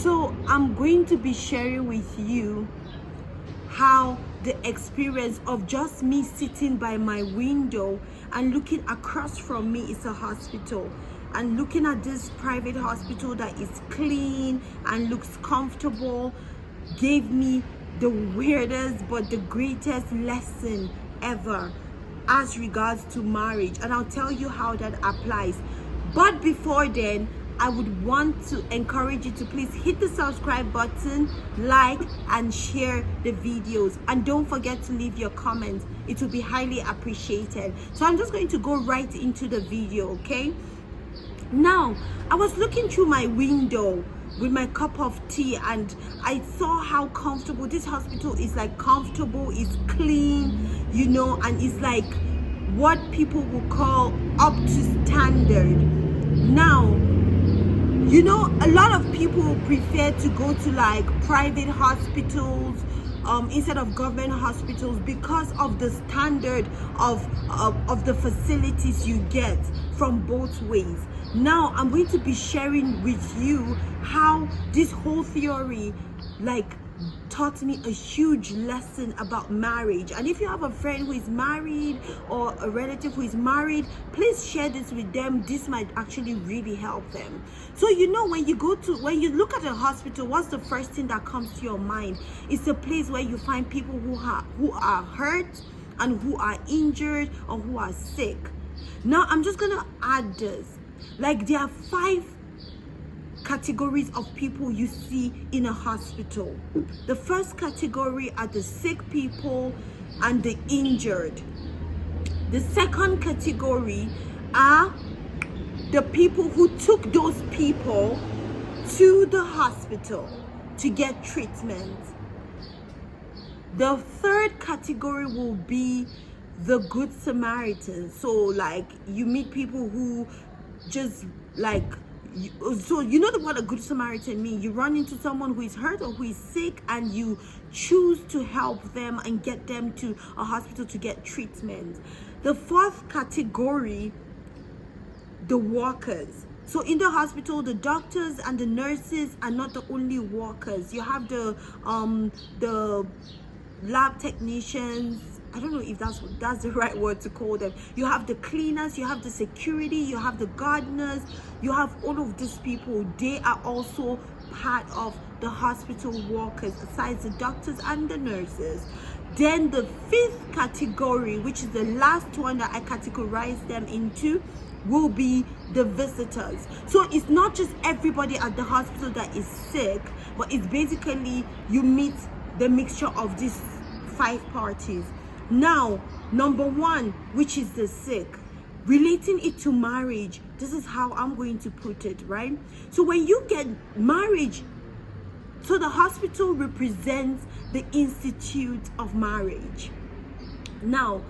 So I'm going to be sharing with you how the experience of just me sitting by my window and looking across from me is a hospital, and looking at this private hospital that is clean and looks comfortable gave me the weirdest but the greatest lesson ever as regards to marriage, and I'll tell you how that applies. But before then, I would want to encourage you to please hit the subscribe button, like and share the videos, and don't forget to leave your comments. It will be highly appreciated. So I'm just going to go right into the video, okay? Now, I was looking through my window with my cup of tea and I saw how comfortable this hospital is. Like, comfortable, it's clean, you know, and it's like what people would call up to standard. Now, you know, a lot of people prefer to go to like private hospitals instead of government hospitals because of the standard of the facilities you get from both ways. Now, I'm going to be sharing with you how this whole theory like taught me a huge lesson about marriage. And if you have a friend who is married or a relative who is married, please share this with them. This might actually really help them. So, you know, when you look at a hospital, what's the first thing that comes to your mind? It's a place where you find people who are hurt and who are injured or who are sick. Now, I'm just gonna add this. Like, there are 5 categories of people you see in a hospital. The first category are the sick people and the injured. The second category are the people who took those people to the hospital to get treatment. The third category will be the Good Samaritans. So like, you meet people who just like, so you know what a Good Samaritan means. You run into someone who is hurt or who is sick and you choose to help them and get them to a hospital to get treatment. The fourth category, the workers. So in the hospital, the doctors and the nurses are not the only workers. You have the lab technicians. I don't know if that's the right word to call them. You have the cleaners, you have the security, you have the gardeners, you have all of these people. They are also part of the hospital workers, besides the doctors and the nurses. Then the 5th category, which is the last one that I categorize them into, will be the visitors. So it's not just everybody at the hospital that is sick, but it's basically you meet the mixture of these 5 parties. Now, number 1, which is the sick, relating it to marriage, this is how I'm going to put it, right? So when you get marriage, so the hospital represents the institute of marriage. Now,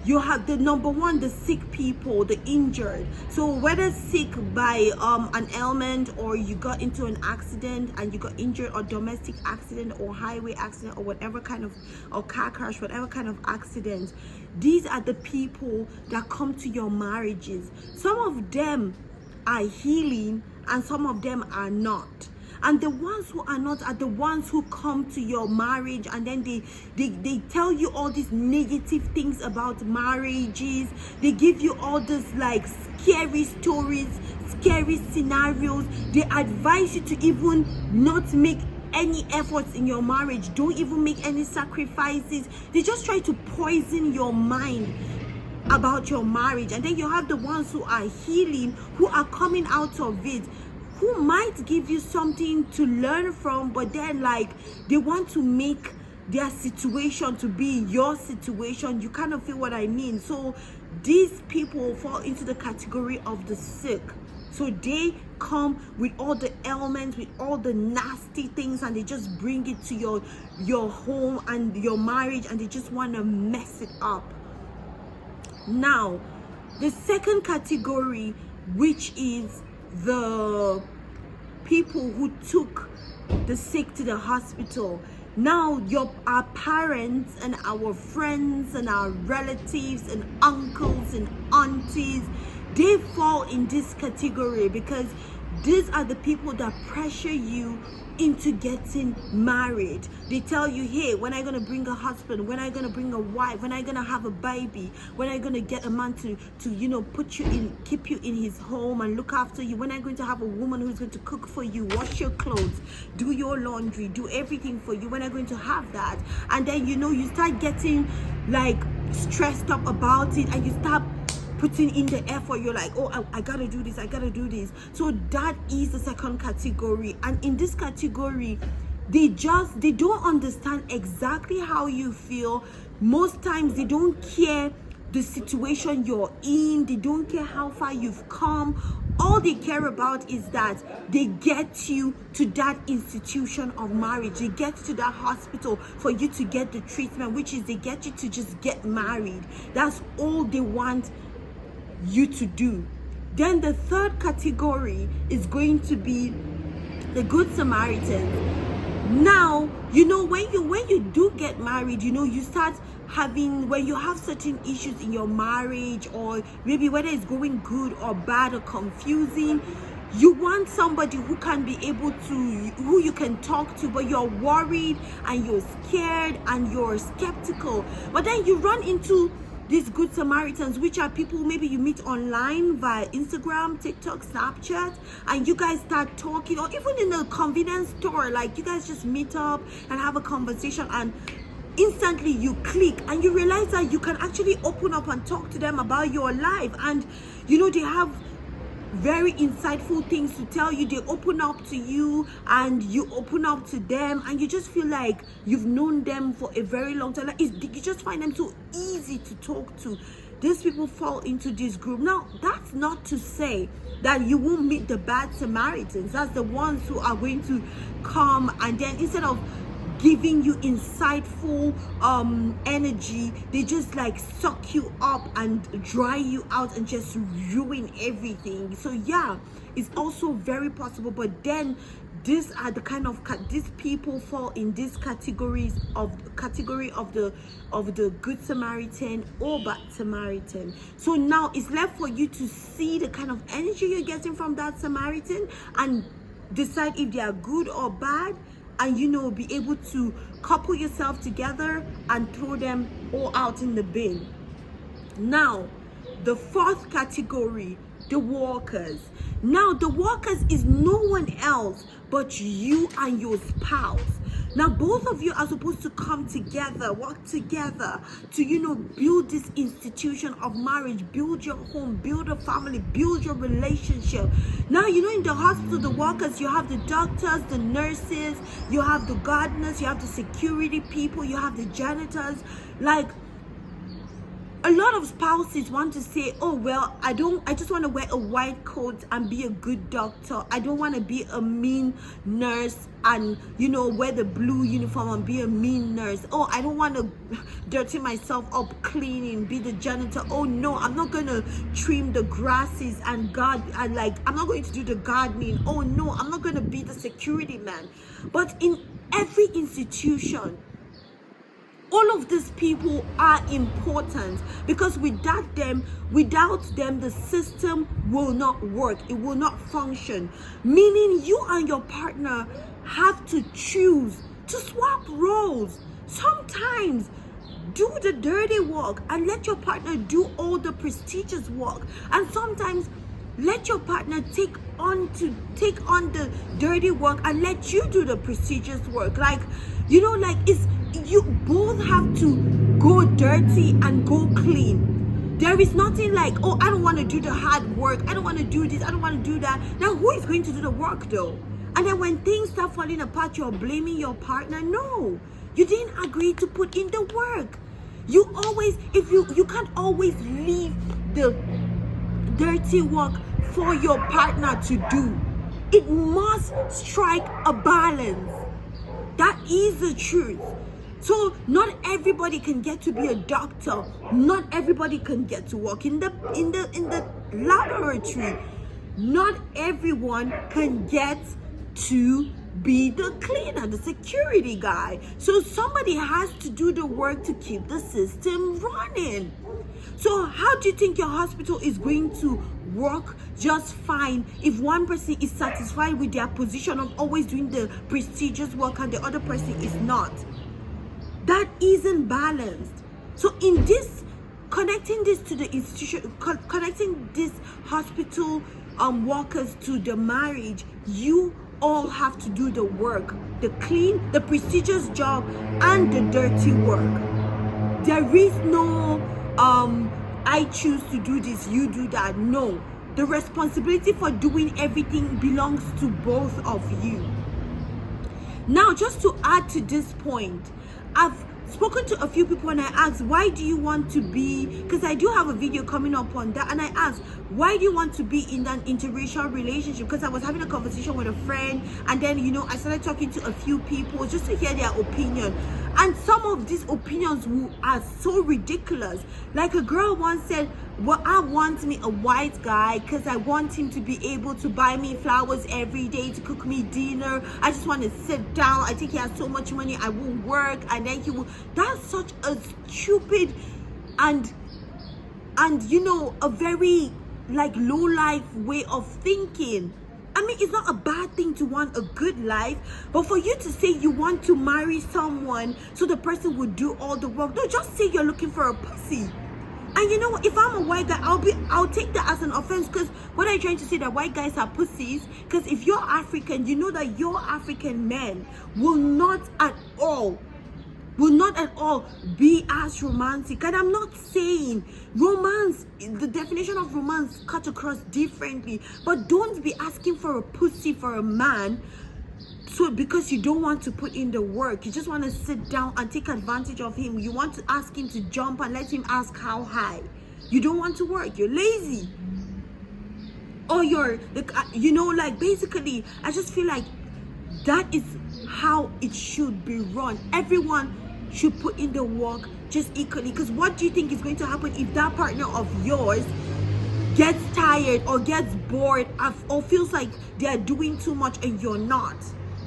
you have the number 1, the sick people, the injured. So whether sick by an ailment, or you got into an accident and you got injured, or domestic accident or highway accident or whatever kind of, or car crash, whatever kind of accident, these are the people that come to your marriages. Some of them are healing and some of them are not. And the ones who are not are the ones who come to your marriage and then they tell you all these negative things about marriages. They give you all this like scary stories, scary scenarios. They advise you to even not make any efforts in your marriage. Don't even make any sacrifices. They just try to poison your mind about your marriage. And then you have the ones who are healing, who are coming out of it, who might give you something to learn from, but then like they want to make their situation to be your situation. You kind of feel what I mean. So these people fall into the category of the sick. So they come with all the ailments, with all the nasty things, and they just bring it to your home and your marriage, and they just want to mess it up. Now, the second category, which is the people who took the sick to the hospital. Now, our parents and our friends and our relatives and uncles and aunties, they fall in this category because These are the people that pressure you into getting married. They tell you, hey, when are you gonna bring a husband? When are you gonna bring a wife? When are you gonna have a baby? When are you gonna get a man to put you in, keep you in his home and look after you? When are you going to have a woman who's going to cook for you, wash your clothes, do your laundry, do everything for you? When are you going to have that? And then you start getting like stressed up about it, and you start putting in the effort. You're like, oh, I gotta do this, I gotta do this. So that is the second category. And in this category, they don't understand exactly how you feel. Most times they don't care the situation you're in, they don't care how far you've come. All they care about is that they get you to that institution of marriage, they get to that hospital for you to get the treatment, which is they get you to just get married. That's all they want you to do. Then the third category is going to be the Good Samaritans. Now, when you do get married, you start having, when you have certain issues in your marriage, or maybe whether it's going good or bad or confusing, you want somebody who can be able to, who you can talk to, but you're worried and you're scared and you're skeptical. But then you run into these Good Samaritans, which are people maybe you meet online via Instagram, TikTok, Snapchat, and you guys start talking, or even in a convenience store, like you guys just meet up and have a conversation, and instantly you click and you realize that you can actually open up and talk to them about your life. And they have very insightful things to tell you. They open up to you and you open up to them, and you just feel like you've known them for a very long time. Like you just find them so easy to talk to. These people fall into this group. Now, that's not to say that you won't meet the bad Samaritans. That's the ones who are going to come, and then instead of giving you insightful energy, they just like suck you up and dry you out and just ruin everything. So yeah, it's also very possible. But then these are the kind of these people fall in this category of the Good Samaritan or bad Samaritan. So now it's left for you to see the kind of energy you're getting from that Samaritan and decide if they are good or bad, and be able to couple yourself together and throw them all out in the bin. Now, the fourth category, the walkers. Now, the walkers is no one else but you and your spouse. Now, both of you are supposed to come together, work together to, build this institution of marriage, build your home, build a family, build your relationship. Now, in the hospital, the workers, you have the doctors, the nurses, you have the gardeners, you have the security people, you have the janitors. Like, a lot of spouses want to say, oh, well, I just want to wear a white coat and be a good doctor. I don't want to be a mean nurse and, wear the blue uniform and be a mean nurse. Oh, I don't want to dirty myself up cleaning, be the janitor. Oh, no, I'm not going to trim the grasses and I'm not going to do the gardening. Oh, no, I'm not going to be the security man. But in every institution, all of these people are important, because without them, the system will not work. It will not function. Meaning you and your partner have to choose to swap roles. Sometimes do the dirty work and let your partner do all the prestigious work. And sometimes let your partner take on the dirty work and let you do the prestigious work. You both have to go dirty and go clean. There is nothing like, oh, I don't want to do the hard work, I don't want to do this, I don't want to do that. Now, who is going to do the work though? And then when things start falling apart, you're blaming your partner. No, you didn't agree to put in the work. You can't always leave the dirty work for your partner to do. It must strike a balance. That is the truth. So not everybody can get to be a doctor. Not everybody can get to work in the laboratory. Not everyone can get to be the cleaner, the security guy. So somebody has to do the work to keep the system running. So how do you think your hospital is going to work just fine if one person is satisfied with their position of always doing the prestigious work and the other person is not. That isn't balanced. So in this, connecting this to the institution, connecting this hospital workers to the marriage, you all have to do the work, the clean, the prestigious job, and the dirty work. There is no I choose to do this, you do that. No, the responsibility for doing everything belongs to both of you. Now, just to add to this point, I've spoken to a few people and I asked, why do you want to be, because I do have a video coming up on that, and I asked, why do you want to be in an interracial relationship? Because I was having a conversation with a friend, and then I started talking to a few people just to hear their opinion, and some of these opinions are so ridiculous. Like a girl once said, well, I want me a white guy because I want him to be able to buy me flowers every day, to cook me dinner. I just want to sit down. I think he has so much money, I won't work, and then he will. That's such a stupid and a very low life way of thinking. I mean, it's not a bad thing to want a good life, but for you to say you want to marry someone so the person will do all the work, no, just say you're looking for a pussy. And you know what, if I'm a white guy, I'll take that as an offense, because what I'm trying to say that white guys are pussies, because if you're African, you know that your African men will not at all be as romantic. And I'm not saying romance, the definition of romance cut across differently, but don't be asking for a pussy for a man because you don't want to put in the work. You just want to sit down and take advantage of him. You want to ask him to jump and let him ask how high. You don't want to work, you're lazy, or you're basically, I just feel like that is how it should be run. Everyone should put in the work just equally, because what do you think is going to happen if that partner of yours gets tired or gets bored or feels like they're doing too much and you're not?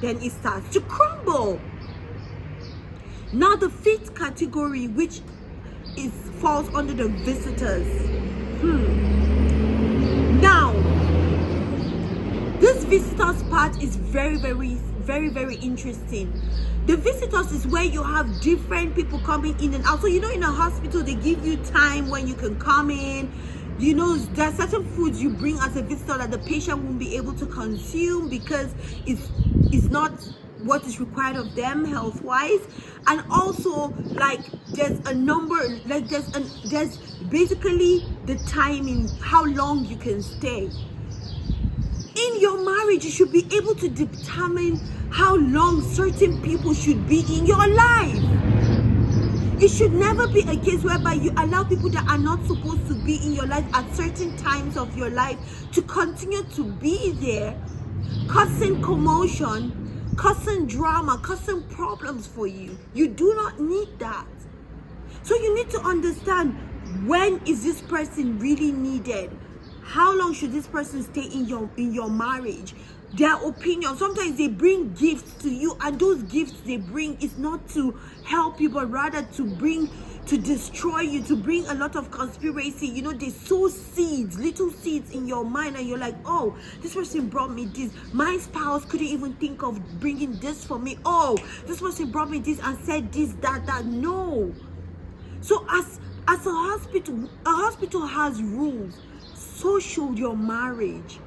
Then it starts to crumble. Now the fifth category, which falls under the visitors. Now this visitors part is very, very, very, very interesting. The visitors is where you have different people coming in and out. So in a hospital they give you time when you can come in. There are certain foods you bring as a visitor that the patient won't be able to consume because it's not what is required of them health wise. And also there's a number, there's basically the timing, how long you can stay. In your marriage, you should be able to determine how long certain people should be in your life. It should never be a case whereby you allow people that are not supposed to be in your life at certain times of your life to continue to be there, causing commotion, causing drama, causing problems for you. You do not need that. So you need to understand, when is this person really needed? How long should this person stay in your marriage? Their opinion, sometimes they bring gifts to you, and those gifts they bring is not to help you, but rather to destroy you, to bring a lot of conspiracy. They sow seeds, little seeds in your mind, and you're like, oh, this person brought me this. My spouse couldn't even think of bringing this for me. Oh, this person brought me this and said this, that. No. So as a hospital has rules. So should your marriage.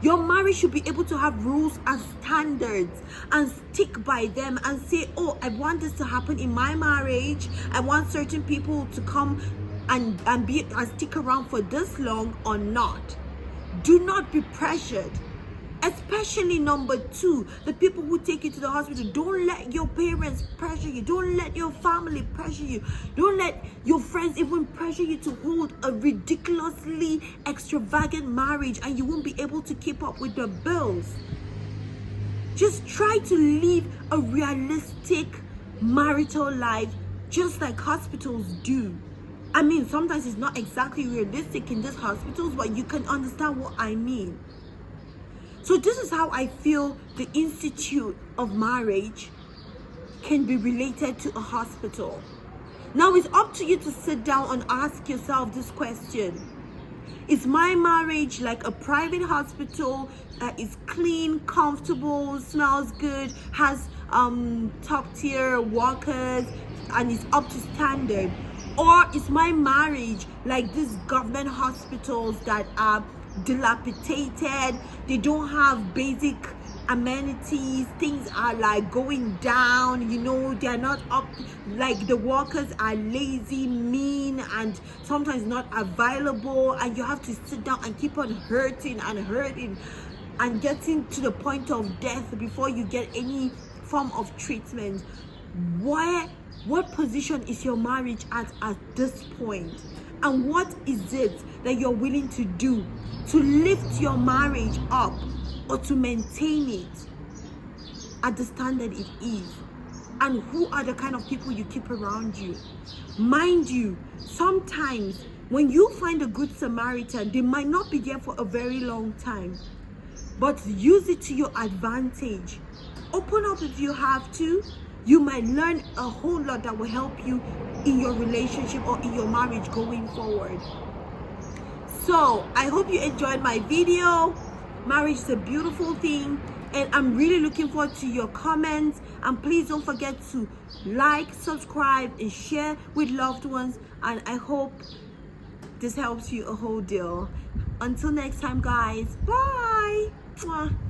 Your marriage should be able to have rules and standards and stick by them and say, oh, I want this to happen in my marriage. I want certain people to come and stick around for this long or not. Do not be pressured. Especially number 2, the people who take you to the hospital. Don't let your parents pressure you. Don't let your family pressure you. Don't let your friends even pressure you to hold a ridiculously extravagant marriage and you won't be able to keep up with the bills. Just try to live a realistic marital life just like hospitals do. I mean, sometimes it's not exactly realistic in these hospitals, but you can understand what I mean. So this is how I feel the institute of marriage can be related to a hospital. Now it's up to you to sit down and ask yourself this question. Is my marriage like a private hospital that is clean, comfortable, smells good, has top tier workers, and is up to standard? Or is my marriage like these government hospitals that are dilapidated, they don't have basic amenities, things are like going down, you know, they're not up, like the workers are lazy, mean, and sometimes not available, and you have to sit down and keep on hurting and getting to the point of death before you get any form of treatment? What position is your marriage at this point? And what is it that you're willing to do to lift your marriage up or to maintain it at the standard it is? And who are the kind of people you keep around you? Mind you, sometimes when you find a good Samaritan, they might not be there for a very long time, but use it to your advantage. Open up if you have to. You might learn a whole lot that will help you in your relationship or in your marriage going forward. So I hope you enjoyed my video. Marriage is a beautiful thing, and I'm really looking forward to your comments. And please don't forget to like, subscribe, and share with loved ones. And I hope this helps you a whole deal. Until next time, guys. Bye. Mwah.